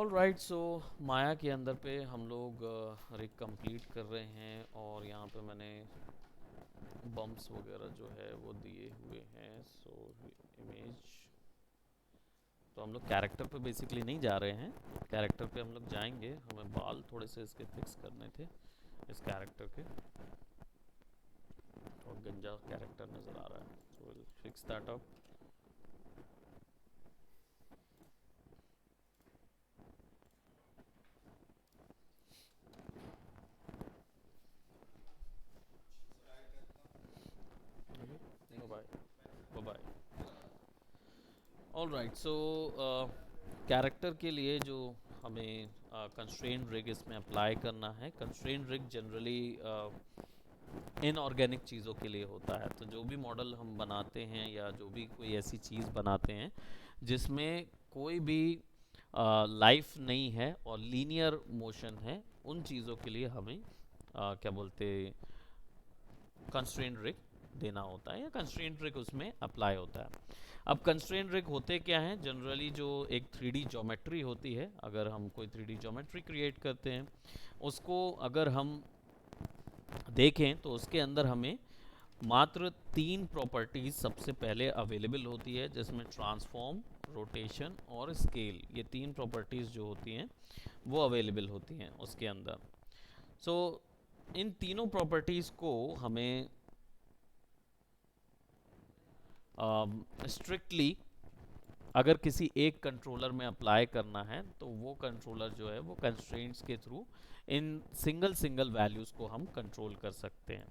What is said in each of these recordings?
All right, सो माया के अंदर पे हम लोग रिग कंप्लीट कर रहे हैं और यहाँ पे मैंने बम्प्स वगैरह जो है वो दिए हुए हैं। सो इमेज, तो हम लोग कैरेक्टर पे बेसिकली नहीं जा रहे हैं। कैरेक्टर पे हम लोग जाएंगे, हमें बाल थोड़े से इसके फिक्स करने थे इस कैरेक्टर के, और गंजा कैरेक्टर नज़र आ रहा है, so will fix that up. Bye bye bye. All right, so character के लिए जो हमें कंस्ट्रेन रिग इसमें अप्लाई करना है, कंस्ट्रेन रिग जनरली इनऑर्गेनिक चीज़ों के लिए होता है। तो जो भी मॉडल हम बनाते हैं या जो भी कोई ऐसी चीज़ बनाते हैं जिसमें कोई भी लाइफ नहीं है और लीनियर मोशन है, उन चीज़ों के लिए हमें क्या बोलते, कंस्ट्रेंट रिग देना होता है या कंस्ट्रेंट रिग उसमें अप्लाई होता है। अब कंस्ट्रेंट रिग होते क्या हैं, जनरली जो एक 3D ज्योमेट्री होती है, अगर हम कोई 3D ज्योमेट्री क्रिएट करते हैं, उसको अगर हम देखें तो उसके अंदर हमें मात्र 3 प्रॉपर्टीज सबसे पहले अवेलेबल होती है, जिसमें ट्रांसफॉर्म, रोटेशन और स्केल, ये 3 प्रॉपर्टीज जो होती हैं वो अवेलेबल होती हैं उसके अंदर। सो इन तीनों प्रॉपर्टीज को हमें स्ट्रिक्टली अगर किसी एक कंट्रोलर में अप्लाई करना है, तो वो कंट्रोलर जो है वो कंस्ट्रेंट्स के through in single single values को हम कंट्रोल कर सकते हैं।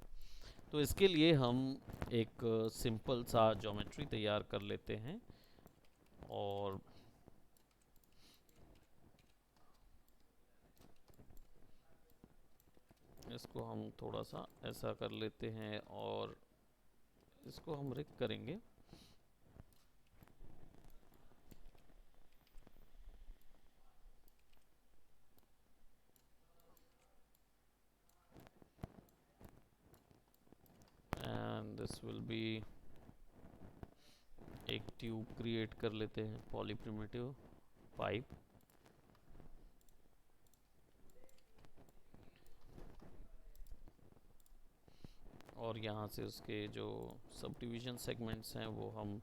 तो इसके लिए हम एक सिंपल सा ज्योमेट्री तैयार कर लेते हैं, और इसको हम थोड़ा सा ऐसा कर लेते हैं और इसको हम रिग करेंगे। एंड दिस विल बी, एक ट्यूब क्रिएट कर लेते हैं, पॉलीप्रिमिटिव पाइप, और यहाँ से उसके जो सब डिवीजन सेगमेंट्स हैं वो हम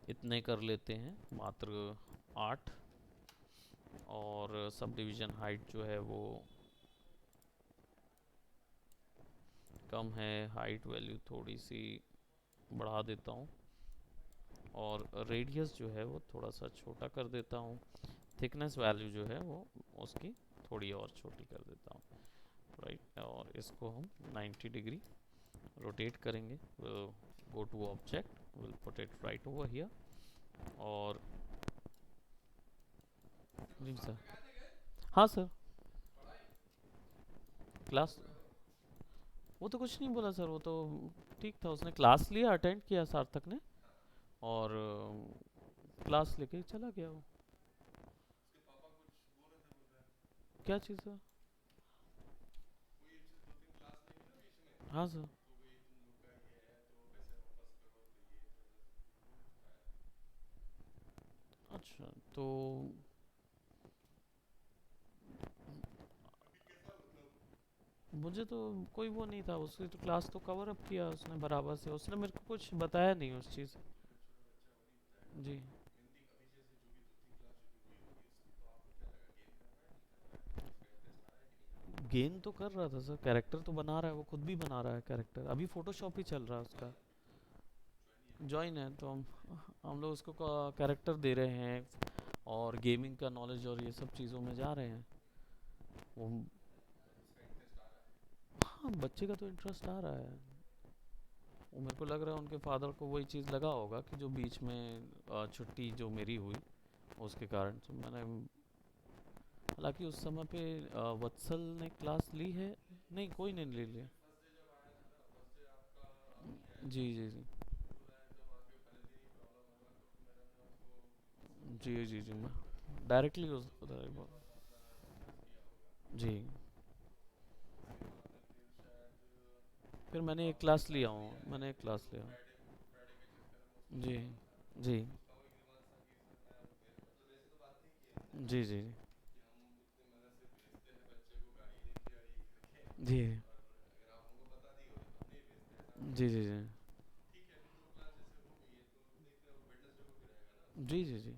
इतने कर लेते हैं, मात्र 8, और सब डिवीजन हाइट जो है वो कम है, हाइट वैल्यू थोड़ी सी बढ़ा देता हूँ, और रेडियस जो है वो थोड़ा सा छोटा कर देता हूँ, थिकनेस वैल्यू जो है वो उसकी थोड़ी और छोटी कर देता हूँ, राइट। और इसको हम 90 डिग्री रोटेट करेंगे, go to object, will put it right over here, और जी सर। हाँ सर, क्लास, वो तो कुछ नहीं बोला सर, वो तो ठीक था, उसने क्लास लिया, अटेंड किया सार्थक ने, और क्लास लेके चला गया वो। क्या चीज़ है? हाँ सर। अच्छा, तो मुझे तो कोई वो नहीं था, उसकी तो क्लास तो कवर अप किया उसने बराबर से, उसने मेरे को कुछ बताया नहीं उस चीज़। जी, गेन तो कर रहा था सर, कैरेक्टर तो बना रहा है, वो खुद भी बना रहा है कैरेक्टर, अभी फोटोशॉप ही चल रहा है उसका। ज्वाइन है तो हम लोग उसको कैरेक्टर दे रहे हैं, और गेमिंग का नॉलेज और ये सब चीज़ों में जा रहे हैं वो। हाँ, बच्चे का तो इंटरेस्ट आ रहा है, वो मेरे को लग रहा है उनके फादर को वही चीज़ लगा होगा कि जो बीच में छुट्टी जो मेरी हुई उसके कारण, तो मैंने, हालांकि उस समय पे वत्सल ने क्लास ली है, नहीं कोई नहीं ले लिया। जी जी जी जी जी जी, मैं डायरेक्टली उस उधर जी, फिर मैंने एक क्लास लिया हूँ, मैंने एक क्लास लिया हूँ। जी जी जी जी जी। जी जी जी जी जी जी जी।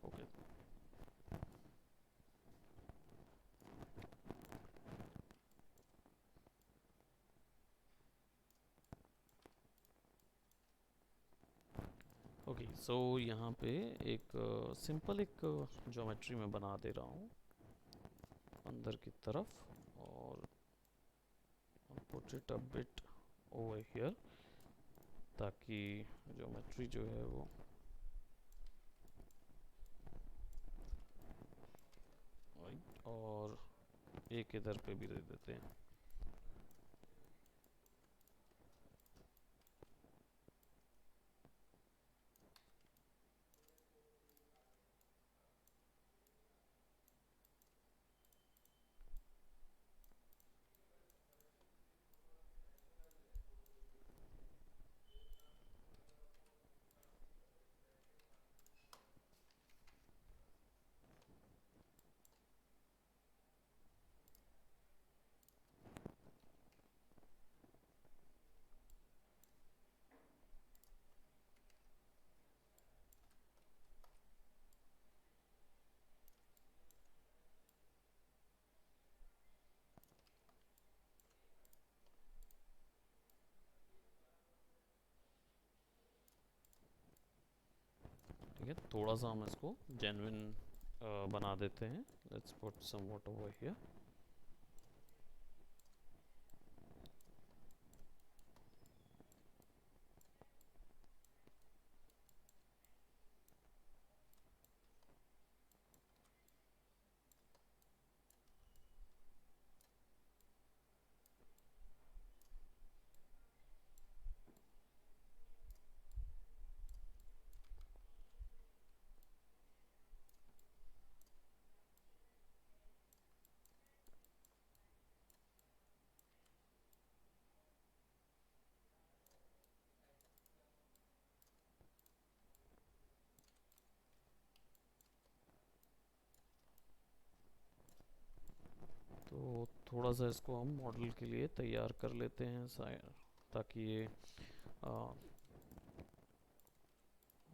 ओके। ओके, सो यहाँ पे एक सिंपल एक ज्योमेट्री में बना दे रहा हूँ अंदर की तरफ, और put it a bit over here, ताकि ज्योमेट्री जो है वो राइट, और एक इधर पे भी दे देते हैं। ठीक है, थोड़ा सा हम इसको जेन्युइन बना देते हैं। Let's put some water over here. तो थोड़ा सा इसको हम मॉडल के लिए तैयार कर लेते हैं ताकि ये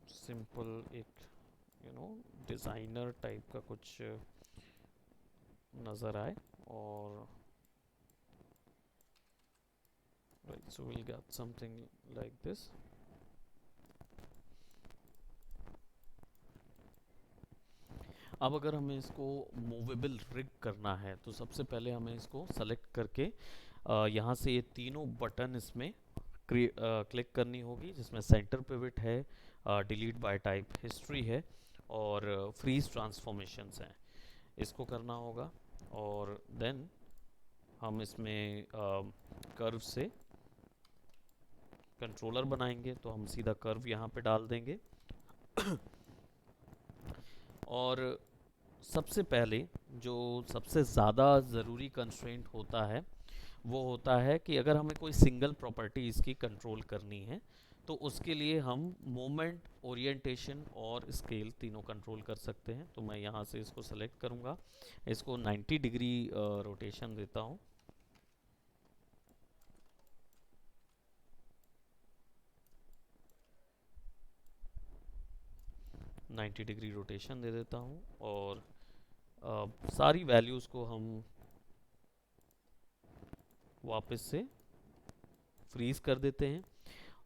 सिंपल एक यू नो डिज़ाइनर टाइप का कुछ नज़र आए। और right, so will get something like this. अब अगर हमें इसको मूवेबल रिग करना है तो सबसे पहले हमें इसको सेलेक्ट करके यहाँ से ये तीनों बटन इसमें क्लिक करनी होगी, जिसमें सेंटर पिवट है, डिलीट बाय टाइप हिस्ट्री है, और फ्रीज ट्रांसफॉर्मेशंस हैं। इसको करना होगा। और देन हम इसमें कर्व से कंट्रोलर बनाएंगे, तो हम सीधा कर्व यहाँ पे डाल देंगे। और सबसे पहले जो सबसे ज़्यादा ज़रूरी कंस्ट्रेंट होता है वो होता है कि अगर हमें कोई सिंगल प्रॉपर्टी इसकी कंट्रोल करनी है तो उसके लिए हम मोमेंट, ओरिएंटेशन और स्केल तीनों कंट्रोल कर सकते हैं। तो मैं यहाँ से इसको सेलेक्ट करूँगा, इसको 90 डिग्री रोटेशन देता हूँ। 90 डिग्री रोटेशन दे देता हूँ, और सारी वैल्यूज़ को हम वापस से फ्रीज कर देते हैं।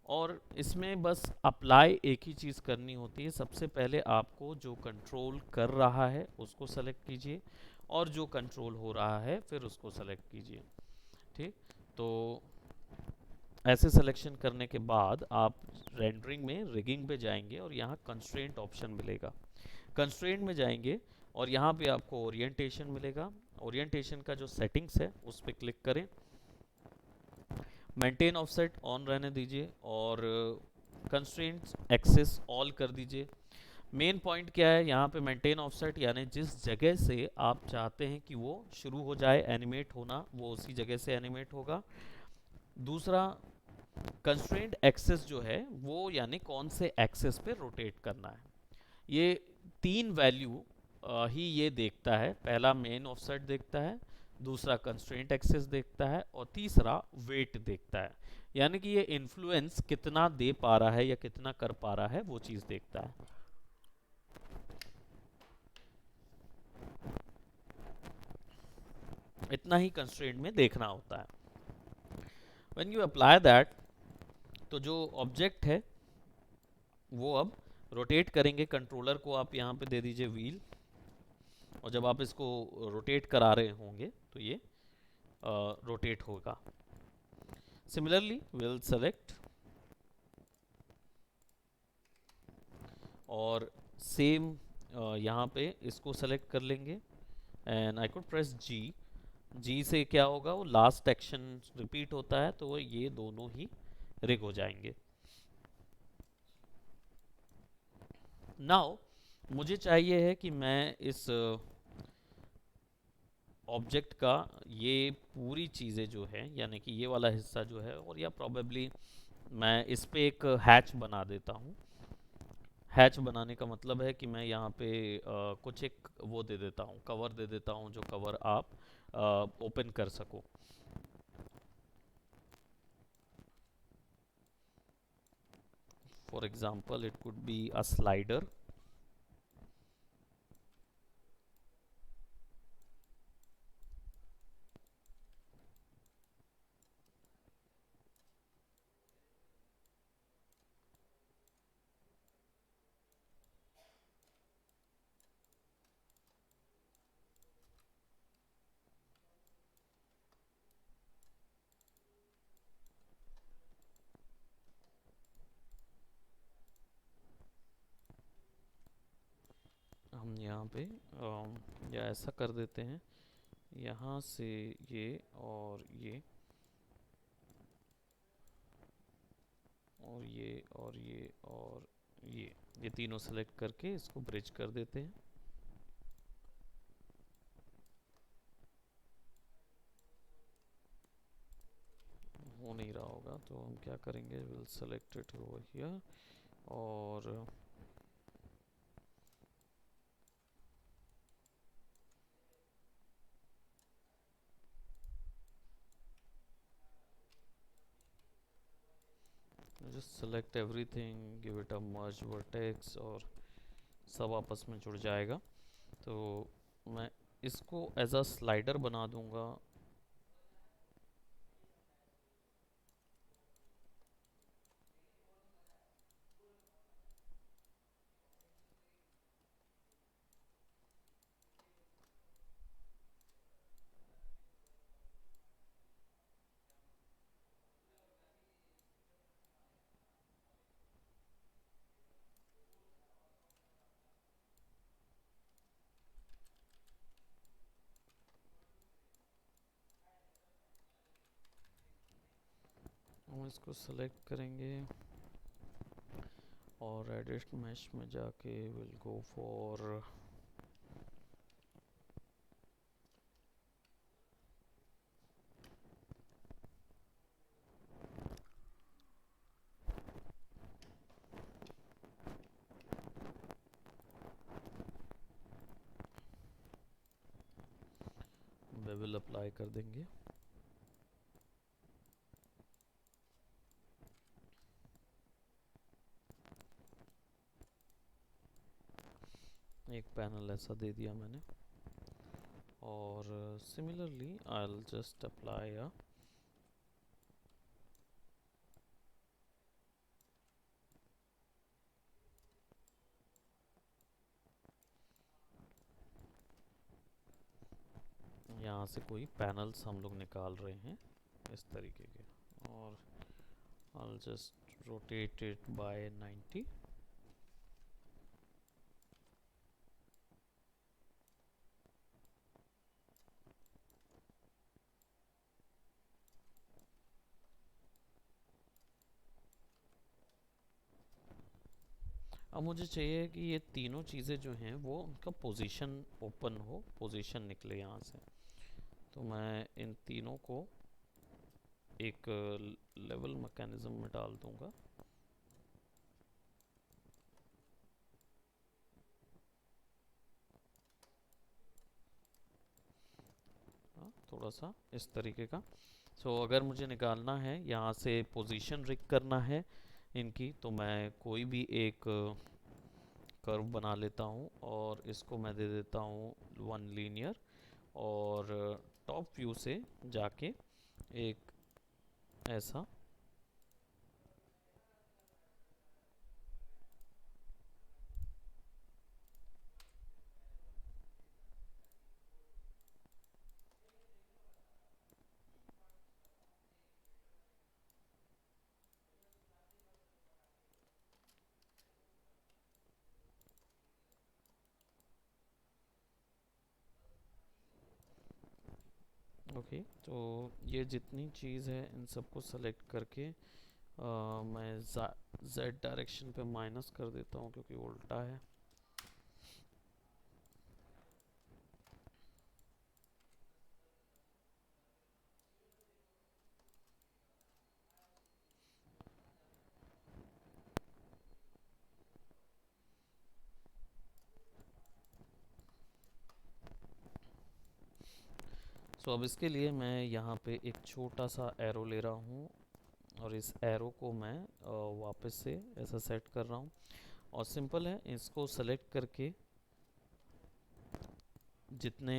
और इसमें बस अप्लाई एक ही चीज़ करनी होती है। सबसे पहले आपको जो कंट्रोल कर रहा है उसको सेलेक्ट कीजिए, और जो कंट्रोल हो रहा है फिर उसको सेलेक्ट कीजिए। ठीक, तो ऐसे सिलेक्शन करने के बाद आप रेंडरिंग में रिगिंग पे जाएंगे और यहाँ कंस्ट्रेंट ऑप्शन मिलेगा। कंस्ट्रेंट में जाएंगे और यहाँ पे आपको ओरिएंटेशन मिलेगा। ओरिएंटेशन का जो सेटिंग्स है उस पर क्लिक करें, मेंटेन ऑफसेट ऑन रहने दीजिए, और कंस्ट्रेंट्स एक्सेस ऑल कर दीजिए। मेन पॉइंट क्या है यहाँ पे, मेंटेन ऑफसेट यानी जिस जगह से आप चाहते हैं कि वो शुरू हो जाए एनिमेट होना, वो उसी जगह से एनिमेट होगा। दूसरा, कंस्ट्रेंट एक्सेस जो है वो यानी कौन से एक्सेस पे रोटेट करना है। ये तीन वैल्यू ही ये देखता है। पहला मेन ऑफसेट देखता है, दूसरा कंस्ट्रेंट एक्सिस देखता है, और तीसरा वेट देखता है। यानी कि ये इन्फ्लुएंस कितना दे पा रहा है या कितना कर पा रहा है वो चीज़ देखता है। इतना ही कंस्ट्रेंट में देखना होता है। व्हेन यू अप्लाई दैट, तो जो ऑब्जेक्ट है वो अब रोटेट करेंगे। कंट्रोलर को आप यहाँ पे दे दीजिए व्हील, और जब आप इसको रोटेट करा रहे होंगे तो ये रोटेट होगा। सिमिलरली विल सेलेक्ट, और सेम यहाँ पे इसको सेलेक्ट कर लेंगे, एंड आई कुड प्रेस जी। जी से क्या होगा, वो लास्ट एक्शन रिपीट होता है, तो ये दोनों ही रिग हो जाएंगे। नाउ मुझे चाहिए है कि मैं इस ऑब्जेक्ट का ये पूरी चीज़ें जो है, यानी कि ये वाला हिस्सा जो है, और या प्रॉबेबली मैं इस पे एक हैच बना देता हूँ। हैच बनाने का मतलब है कि मैं यहाँ पे कुछ एक वो दे देता हूँ, कवर दे देता हूँ, जो कवर आप ओपन कर सको। For example it could be a slider. हम यहाँ पे या ऐसा कर देते हैं, यहाँ से ये और ये और ये और ये और ये तीनों सेलेक्ट करके इसको ब्रिज कर देते हैं। हो नहीं रहा होगा तो हम क्या करेंगे, will select it over here, और just select everything, give it a merge vertex, और सब आपस में जुड़ जाएगा। तो मैं इसको एज अ स्लाइडर बना दूंगा। हम इसको सेलेक्ट करेंगे, और एडिट मैश में जाके will go for bevel apply कर देंगे। एक पैनल ऐसा दे दिया मैंने, और similarly I will just apply अ यहाँ से कोई पैनल्स हम लोग निकाल रहे हैं इस तरीके के, और I'll just rotate it by 90। अब मुझे चाहिए कि ये तीनों चीज़ें जो हैं वो उनका पोजीशन ओपन हो, पोजीशन निकले यहाँ से। तो मैं इन तीनों को एक लेवल मैकेनिज्म में डाल दूंगा। थोड़ा सा इस तरीके का। अगर मुझे निकालना है यहाँ से पोजीशन रिग करना है इनकी, तो मैं कोई भी एक कर्व बना लेता हूँ और इसको मैं दे देता हूँ 1 लीनियर, और टॉप व्यू से जाके एक ऐसा ओके। तो ये जितनी चीज़ है इन सबको सेलेक्ट करके मैं जेड डायरेक्शन पे माइनस कर देता हूँ क्योंकि उल्टा है। अब इसके लिए मैं यहाँ पे एक छोटा सा एरो ले रहा हूँ, और इस एरो को मैं वापस से ऐसा सेट कर रहा हूँ। और सिंपल है, इसको सेलेक्ट करके जितने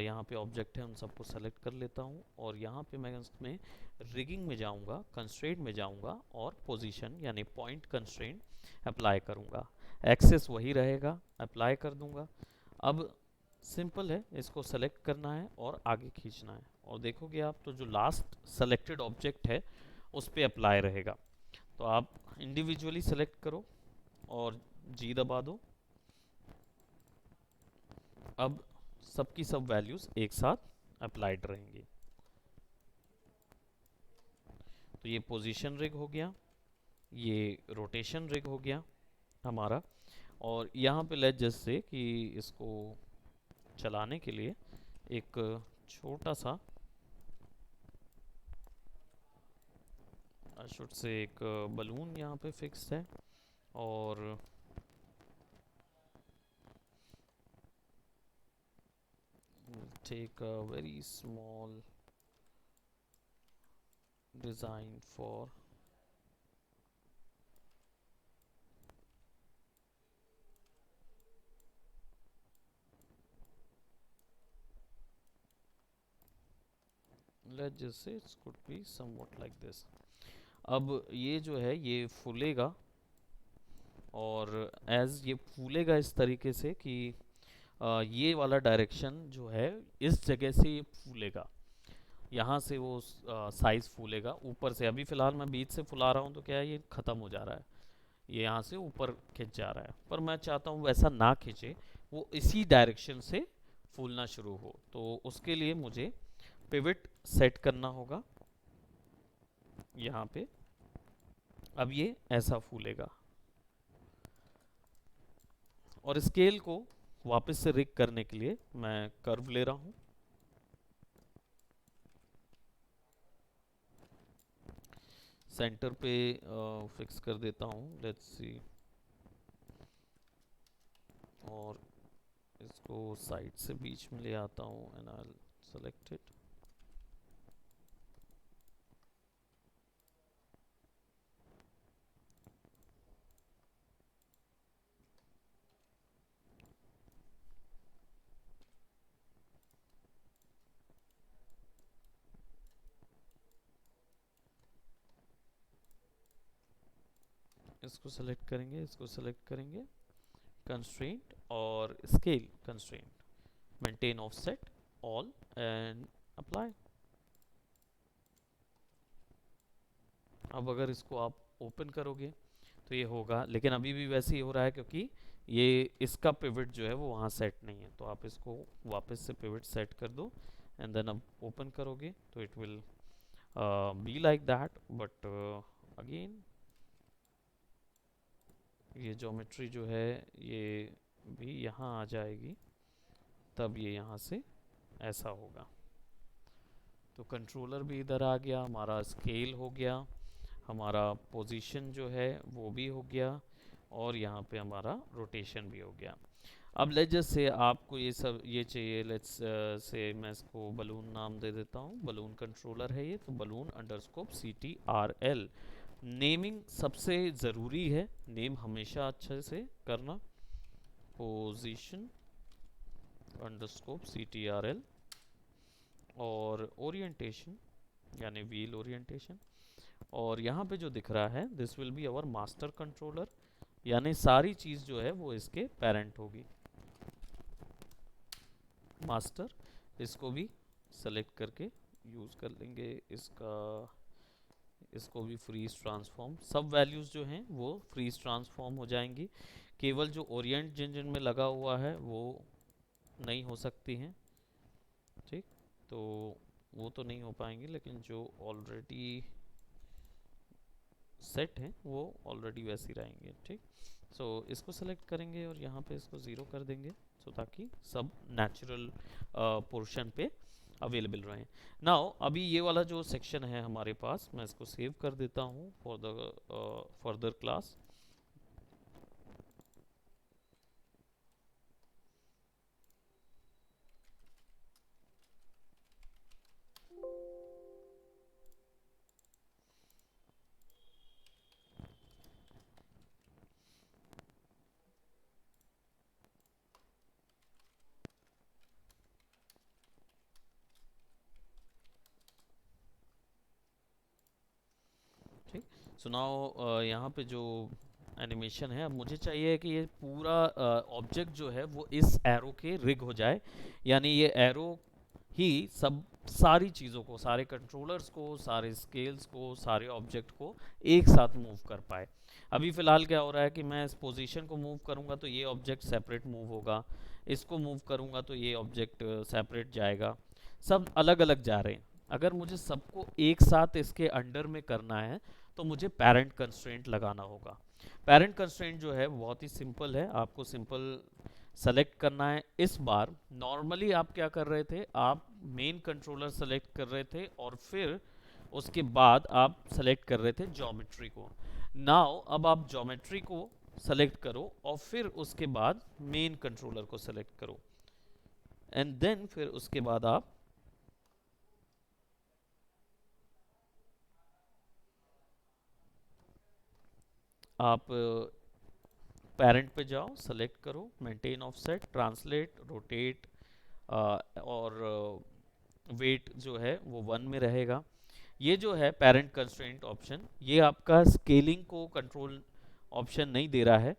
यहाँ पे ऑब्जेक्ट हैं उन सबको सेलेक्ट कर लेता हूँ, और यहाँ पे मैं इसमें रिगिंग में जाऊँगा, कंस्ट्रेंट में जाऊँगा, और पोजीशन यानी पॉइंट कंस्ट्रेंट अप्लाई करूँगा। एक्सेस वही रहेगा, अप्लाई कर दूँगा। अब सिंपल है, इसको सेलेक्ट करना है और आगे खींचना है, और देखोगे आप तो जो लास्ट सेलेक्टेड ऑब्जेक्ट है उस पर अप्लाई रहेगा। तो आप इंडिविजुअली सेलेक्ट करो और जी दबा दो। अब सबकी सब वैल्यूज एक साथ अप्लाइड रहेंगी। तो ये पोजीशन रिग हो गया, ये रोटेशन रिग हो गया हमारा। और यहाँ पे लेट जस्ट से कि इसको चलाने के लिए एक छोटा सा शुड से एक बलून यहाँ पे फिक्स है, और take a very small design for let's just say it could be somewhat like this। अब ये जो है ये फूलेगा, और एज ये फूलेगा इस तरीके से कि ये वाला डायरेक्शन जो है इस जगह से ये फूलेगा, यहाँ से वो साइज फूलेगा ऊपर से। अभी फ़िलहाल मैं बीच से फुला रहा हूँ तो क्या है, ये ख़त्म हो जा रहा है, ये यहाँ से ऊपर खिंच जा रहा है। पर मैं चाहता हूँ वैसा ना खिंचे, वो इसी डायरेक्शन से फूलना शुरू हो। तो उसके लिए मुझे पिवट सेट करना होगा यहाँ पे। अब ये ऐसा फूलेगा, और स्केल को वापस से रिग करने के लिए मैं कर्व ले रहा हूँ। सेंटर पे फिक्स कर देता हूँ, लेट्स सी, और इसको साइड से बीच में ले आता हूँ एंड आई सेलेक्ट इट। इसको सेलेक्ट करेंगे, इसको सेलेक्ट करेंगे, कंस्ट्रेंट और scale constraint, maintain offset all and apply. अब अगर इसको आप ओपन करोगे तो ये होगा, लेकिन अभी भी वैसे ही हो रहा है क्योंकि ये इसका पिवट जो है वो वहाँ सेट नहीं है। तो आप इसको वापस से पिवट सेट कर दो, एंड देन अब ओपन करोगे तो it will be like that. But again ये ज्योमेट्री जो है ये भी यहाँ आ जाएगी, तब ये यहाँ से ऐसा होगा। तो कंट्रोलर भी इधर आ गया, हमारा स्केल हो गया, हमारा पोजीशन जो है वो भी हो गया, और यहाँ पे हमारा रोटेशन भी हो गया। अब लेट्स जस्ट से आपको ये सब ये चाहिए, लेट्स से मैं इसको बलून नाम दे देता हूँ, बलून कंट्रोलर है ये, तो बलून अंडरस्कोप CTRL। नेमिंग सबसे ज़रूरी है, नेम हमेशा अच्छे से करना। Position अंडरस्कोप CTRL। और ओरिएंटेशन यानी व्हील ओरिएंटेशन, और यहाँ पे जो दिख रहा है this will be our master controller, यानी सारी चीज़ जो है वो इसके पेरेंट होगी। मास्टर, इसको भी सेलेक्ट करके यूज़ कर लेंगे, इसको भी फ्रीज ट्रांसफॉर्म, सब वैल्यूज़ जो हैं वो फ्रीज ट्रांसफॉर्म हो जाएंगी। केवल जो ओरिएंट जिन में लगा हुआ है वो नहीं हो सकती हैं, ठीक, तो वो तो नहीं हो पाएंगे, लेकिन जो ऑलरेडी सेट हैं वो ऑलरेडी वैसे ही रहेंगे, ठीक। सो इसको सेलेक्ट करेंगे और यहाँ पे इसको ज़ीरो कर देंगे, सो ताकि सब नेचुरल पोर्शन पे अवेलेबल रहें। नाउ अभी ये वाला जो सेक्शन है हमारे पास, मैं इसको सेव कर देता हूँ फॉर द फर्दर क्लास। ठीक, सो नाउ यहाँ पे जो एनिमेशन है, अब मुझे चाहिए कि ये पूरा ऑब्जेक्ट जो है वो इस एरो के रिग हो जाए, यानी ये एरो ही सब सारी चीज़ों को, सारे कंट्रोलर्स को, सारे स्केल्स को, सारे ऑब्जेक्ट को एक साथ मूव कर पाए। अभी फ़िलहाल क्या हो रहा है कि मैं इस पोजीशन को मूव करूँगा तो ये ऑब्जेक्ट सेपरेट मूव होगा, इसको मूव करूँगा तो ये ऑब्जेक्ट सेपरेट जाएगा, सब अलग अलग जा रहे हैं। अगर मुझे सबको एक साथ इसके अंडर में करना है तो मुझे पेरेंट कंस्ट्रेंट लगाना होगा। पेरेंट कंस्ट्रेंट जो है बहुत ही सिंपल है, आपको सिंपल सेलेक्ट करना है। इस बार नॉर्मली आप क्या कर रहे थे, आप मेन कंट्रोलर सेलेक्ट कर रहे थे और फिर उसके बाद आप सेलेक्ट कर रहे थे ज्योमेट्री को। नाउ अब आप ज्योमेट्री को सेलेक्ट करो और फिर उसके बाद मेन कंट्रोलर को सेलेक्ट करो, एंड देन फिर उसके बाद आप पेरेंट पे जाओ, सेलेक्ट करो मेंटेन ऑफसेट, ट्रांसलेट, रोटेट, और वेट जो है वो 1 में रहेगा। ये जो है पेरेंट कंस्ट्रेंट ऑप्शन, ये आपका स्केलिंग को कंट्रोल ऑप्शन नहीं दे रहा है।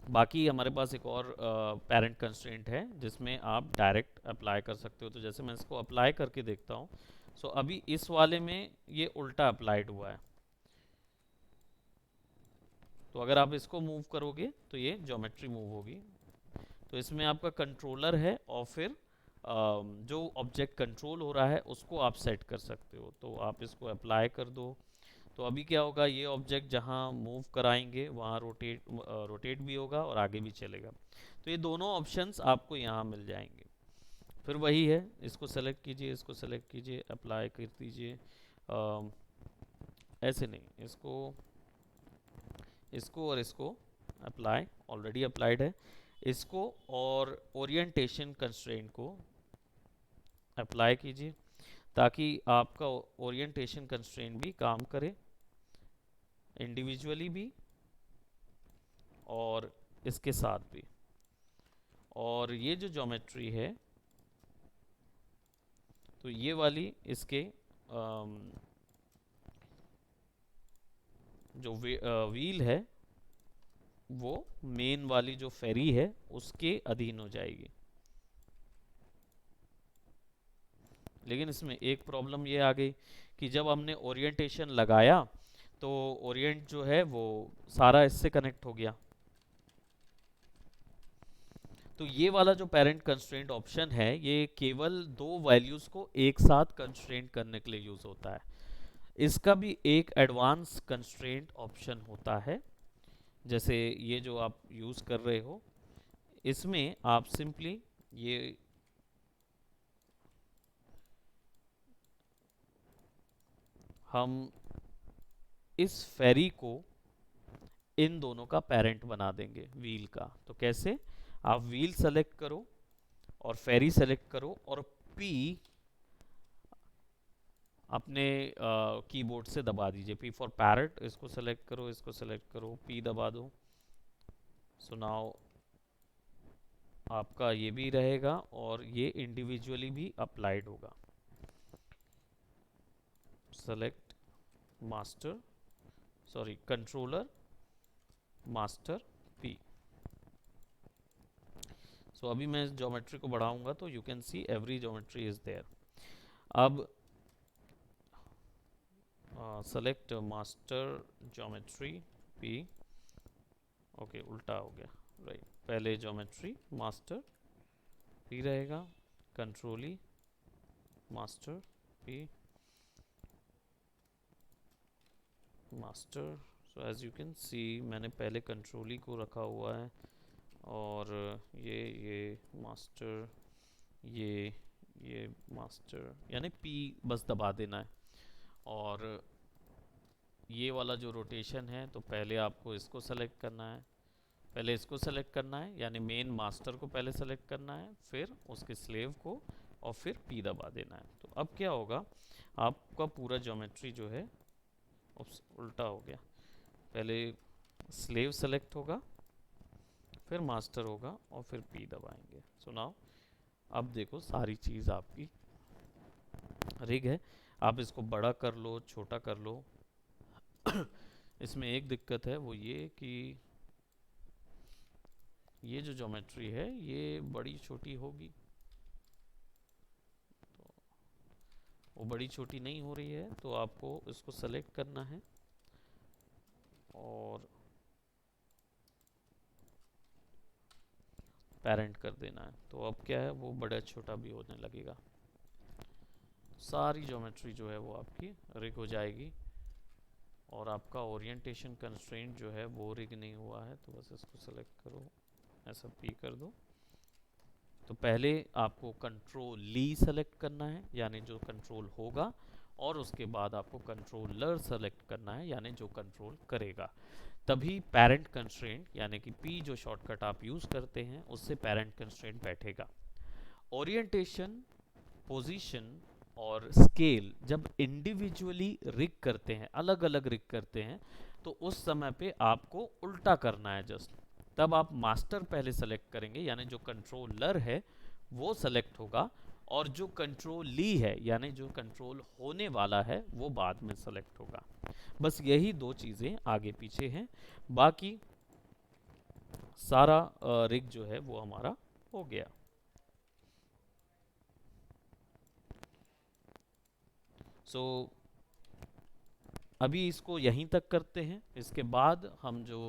बाकी हमारे पास एक और पेरेंट कंस्ट्रेंट है जिसमें आप डायरेक्ट अप्लाई कर सकते हो, तो जैसे मैं इसको अप्लाई करके देखता हूँ। सो अभी इस वाले में ये उल्टा अप्लाइड हुआ है, तो अगर आप इसको मूव करोगे तो ये ज्योमेट्री मूव होगी। तो इसमें आपका कंट्रोलर है और फिर जो ऑब्जेक्ट कंट्रोल हो रहा है उसको आप सेट कर सकते हो, तो आप इसको अप्लाई कर दो। तो अभी क्या होगा, ये ऑब्जेक्ट जहाँ मूव कराएंगे वहाँ रोटेट भी होगा और आगे भी चलेगा। तो ये दोनों ऑप्शंस आपको यहाँ मिल जाएंगे। फिर वही है, इसको सेलेक्ट कीजिए, इसको सेलेक्ट कीजिए, अप्लाई कर दीजिए। ऐसे नहीं, इसको इसको और इसको अप्लाई, ऑलरेडी अप्लाइड है, इसको और ओरिएंटेशन कंस्ट्रेंट को अप्लाई कीजिए ताकि आपका ओरिएंटेशन कंस्ट्रेंट भी काम करे इंडिविजुअली भी और इसके साथ भी। और ये जो ज्योमेट्री है तो ये वाली इसके जो व्हील है वो मेन वाली जो फेरी है उसके अधीन हो जाएगी। लेकिन इसमें एक प्रॉब्लम ये आ गई कि जब हमने ओरिएंटेशन लगाया तो ओरिएंट जो है वो सारा इससे कनेक्ट हो गया। तो ये वाला जो पेरेंट कंस्ट्रेंट ऑप्शन है ये केवल दो वैल्यूज को एक साथ कंस्ट्रेंट करने के लिए यूज होता है। इसका भी एक एडवांस कंस्ट्रेंट ऑप्शन होता है, जैसे ये जो आप यूज कर रहे हो, इसमें आप सिंपली ये हम इस फेरी को इन दोनों का पेरेंट बना देंगे व्हील का। तो कैसे, आप व्हील सेलेक्ट करो और फेरी सेलेक्ट करो और पी अपने कीबोर्ड से दबा दीजिए। पी फॉर पैरट, इसको सेलेक्ट करो, इसको सेलेक्ट करो, पी दबा दो। सो नाउ आपका ये भी रहेगा और ये इंडिविजुअली भी अप्लाइड होगा। Select master, sorry controller master P. So अभी मैं इस ज्योमेट्री को बढ़ाऊंगा तो you can see every geometry is there. अब select master geometry P. Okay उल्टा हो गया, राइट। पहले ज्योमेट्री मास्टर पी रहेगा, controller master P master. So as you can see मैंने पहले कंट्रोली को रखा हुआ है और ये मास्टर, ये मास्टर, यानी पी बस दबा देना है। और ये वाला जो रोटेशन है तो पहले आपको इसको सेलेक्ट करना है, पहले इसको सेलेक्ट करना है, यानी मेन मास्टर को पहले सेलेक्ट करना है, फिर उसके स्लेव को, और फिर पी दबा देना है। तो अब क्या होगा, आपका पूरा ज्योमेट्री जो है उल्टा हो गया। पहले स्लेव सेलेक्ट होगा, फिर मास्टर होगा और फिर पी दबाएंगे। सुनाओ, अब देखो सारी चीज़ आपकी रिग है। आप इसको बड़ा कर लो, छोटा कर लो। इसमें एक दिक्कत है, वो ये कि ये जो ज्योमेट्री है ये बड़ी छोटी होगी, तो वो बड़ी छोटी नहीं हो रही है, तो आपको इसको सेलेक्ट करना है और पेरेंट कर देना है। तो अब क्या है, वो बड़ा छोटा भी होने लगेगा। सारी ज्योमेट्री जो है वो आपकी रिग हो जाएगी और आपका ओरिएंटेशन कंस्ट्रेंट जो है वो रिग नहीं हुआ है। तो बस इसको सेलेक्ट करो, ऐसा पी कर दो। तो पहले आपको कंट्रोल ली सेलेक्ट करना है, यानी जो कंट्रोल होगा, और उसके बाद आपको कंट्रोलर सेलेक्ट करना है, यानी जो कंट्रोल करेगा। तभी पेरेंट कंस्ट्रेंट, यानी कि पी जो शॉर्टकट आप यूज करते हैं उससे पेरेंट कंस्ट्रेंट बैठेगा। ओरिएंटेशन, पोजीशन और स्केल जब इंडिविजुअली रिग करते हैं, अलग अलग रिग करते हैं, तो उस समय पे आपको उल्टा करना है जस्ट। तब आप मास्टर पहले सेलेक्ट करेंगे, यानी जो कंट्रोलर है वो सेलेक्ट होगा, और जो कंट्रोल ली है यानी जो कंट्रोल होने वाला है वो बाद में सेलेक्ट होगा। बस यही दो चीज़ें आगे पीछे हैं, बाकी सारा रिग जो है वो हमारा हो गया। सो अभी इसको यहीं तक करते हैं, इसके बाद हम जो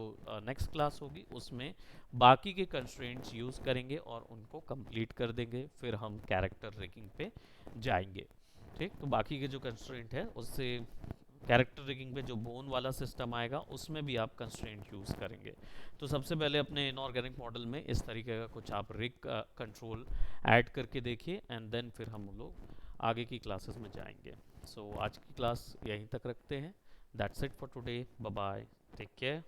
नेक्स्ट क्लास होगी उसमें बाकी के कंस्ट्रेंट्स यूज़ करेंगे और उनको कंप्लीट कर देंगे, फिर हम कैरेक्टर रिगिंग पे जाएंगे। ठीक, तो बाकी के जो कंस्ट्रेंट है उससे कैरेक्टर रिगिंग पे जो बोन वाला सिस्टम आएगा उसमें भी आप कंस्ट्रेंट यूज़ करेंगे। तो सबसे पहले अपने इनऑर्गेनिक मॉडल में इस तरीके का कुछ आप रिग कंट्रोल ऐड करके देखिए, एंड देन फिर हम लोग आगे की क्लासेस में जाएंगे। सो आज की क्लास यहीं तक रखते हैं। That's it for today. Bye bye. Take care.